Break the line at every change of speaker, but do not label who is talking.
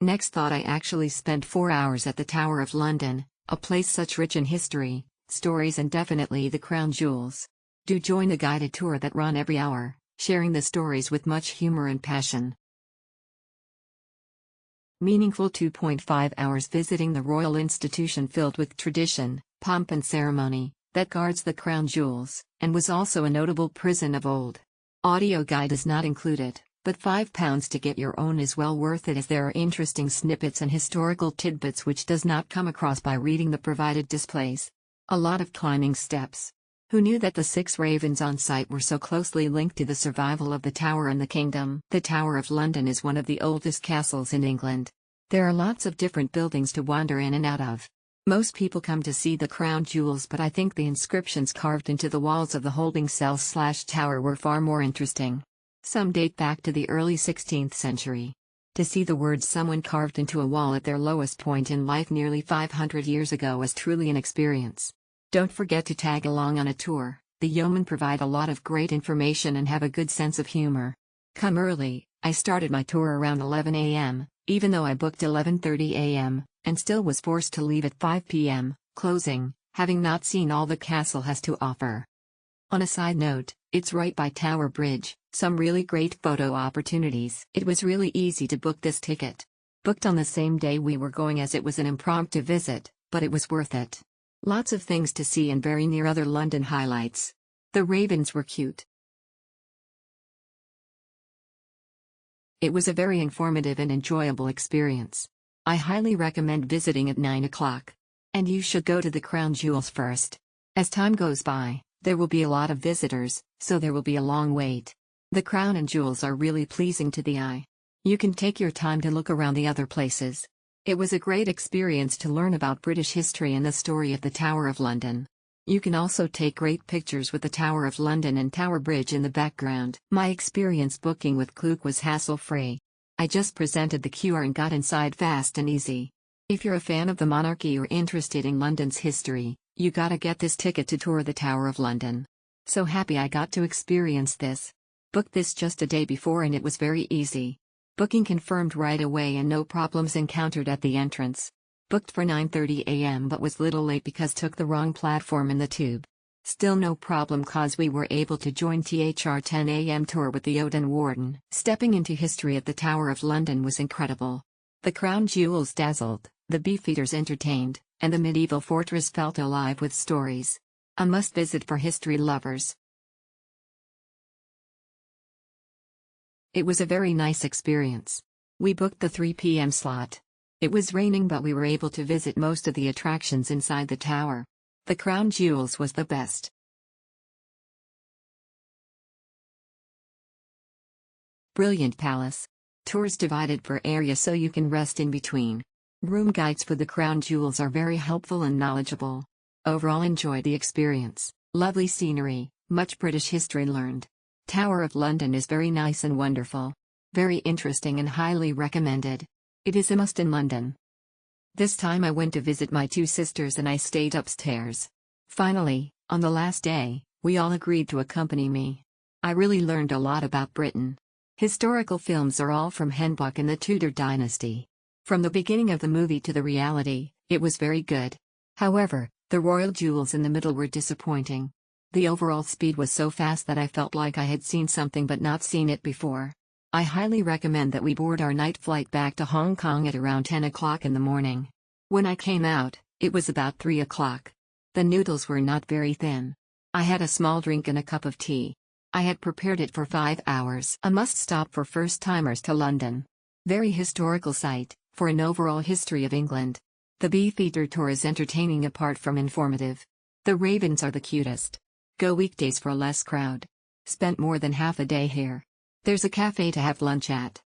Next thought I actually spent 4 hours at the Tower of London, a place such rich in history, stories and definitely the crown jewels. Do join a guided tour that run every hour, sharing the stories with much humor and passion. Meaningful 2.5 hours visiting the royal institution filled with tradition, pomp and ceremony, that guards the crown jewels, and was also a notable prison of old. Audio guide is not included, but £5 to get your own is well worth it as there are interesting snippets and historical tidbits which does not come across by reading the provided displays. A lot of climbing steps. Who knew that the 6 ravens on site were so closely linked to the survival of the tower and the kingdom? The Tower of London is one of the oldest castles in England. There are lots of different buildings to wander in and out of. Most people come to see the crown jewels, but I think the inscriptions carved into the walls of the holding cells/tower were far more interesting. Some date back to the early 16th century. To see the words someone carved into a wall at their lowest point in life nearly 500 years ago was truly an experience. Don't forget to tag along on a tour. The yeomen provide a lot of great information and have a good sense of humor. Come early. I started my tour around 11 a.m., even though I booked 11:30 a.m., and still was forced to leave at 5 p.m., closing, having not seen all the castle has to offer. On a side note, it's right by Tower Bridge, some really great photo opportunities. It was really easy to book this ticket. Booked on the same day we were going as it was an impromptu visit, but it was worth it. Lots of things to see and very near other London highlights. The ravens were cute. It was a very informative and enjoyable experience. I highly recommend visiting at 9 o'clock. And you should go to the crown jewels first. As time goes by, there will be a lot of visitors, so there will be a long wait. The crown and jewels are really pleasing to the eye. You can take your time to look around the other places. It was a great experience to learn about British history and the story of the Tower of London. You can also take great pictures with the Tower of London and Tower Bridge in the background. My experience booking with Klook was hassle-free. I just presented the QR and got inside fast and easy. If you're a fan of the monarchy or interested in London's history, you gotta get this ticket to tour the Tower of London. So happy I got to experience this. Booked this just a day before and it was very easy. Booking confirmed right away and no problems encountered at the entrance. Booked for 9:30 a.m. but was little late because took the wrong platform in the tube. Still no problem cause we were able to join THR 10 a.m. tour with the Odin Warden. Stepping into history at the Tower of London was incredible. The crown jewels dazzled, the beefeaters entertained, and the medieval fortress felt alive with stories. A must-visit for history lovers. It was a very nice experience. We booked the 3 p.m. slot. It was raining but we were able to visit most of the attractions inside the tower. The crown jewels was the best. Brilliant palace. Tours divided per area so you can rest in between. Room guides for the crown jewels are very helpful and knowledgeable. Overall enjoyed the experience. Lovely scenery, much British history learned. Tower of London is very nice and wonderful. Very interesting and highly recommended. It is a must in London. This time I went to visit my 2 sisters and I stayed upstairs. Finally, on the last day, we all agreed to accompany me. I really learned a lot about Britain. Historical films are all from Henbuck and the Tudor dynasty. From the beginning of the movie to the reality, it was very good. However, the royal jewels in the middle were disappointing. The overall speed was so fast that I felt like I had seen something but not seen it before. I highly recommend that we board our night flight back to Hong Kong at around 10 o'clock in the morning. When I came out, it was about 3 o'clock. The noodles were not very thin. I had a small drink and a cup of tea. I had prepared it for 5 hours. A must-stop for first-timers to London. Very historical site, for an overall history of England. The Beefeater tour is entertaining apart from informative. The ravens are the cutest. Go weekdays for less crowd. Spent more than half a day here. There's a cafe to have lunch at.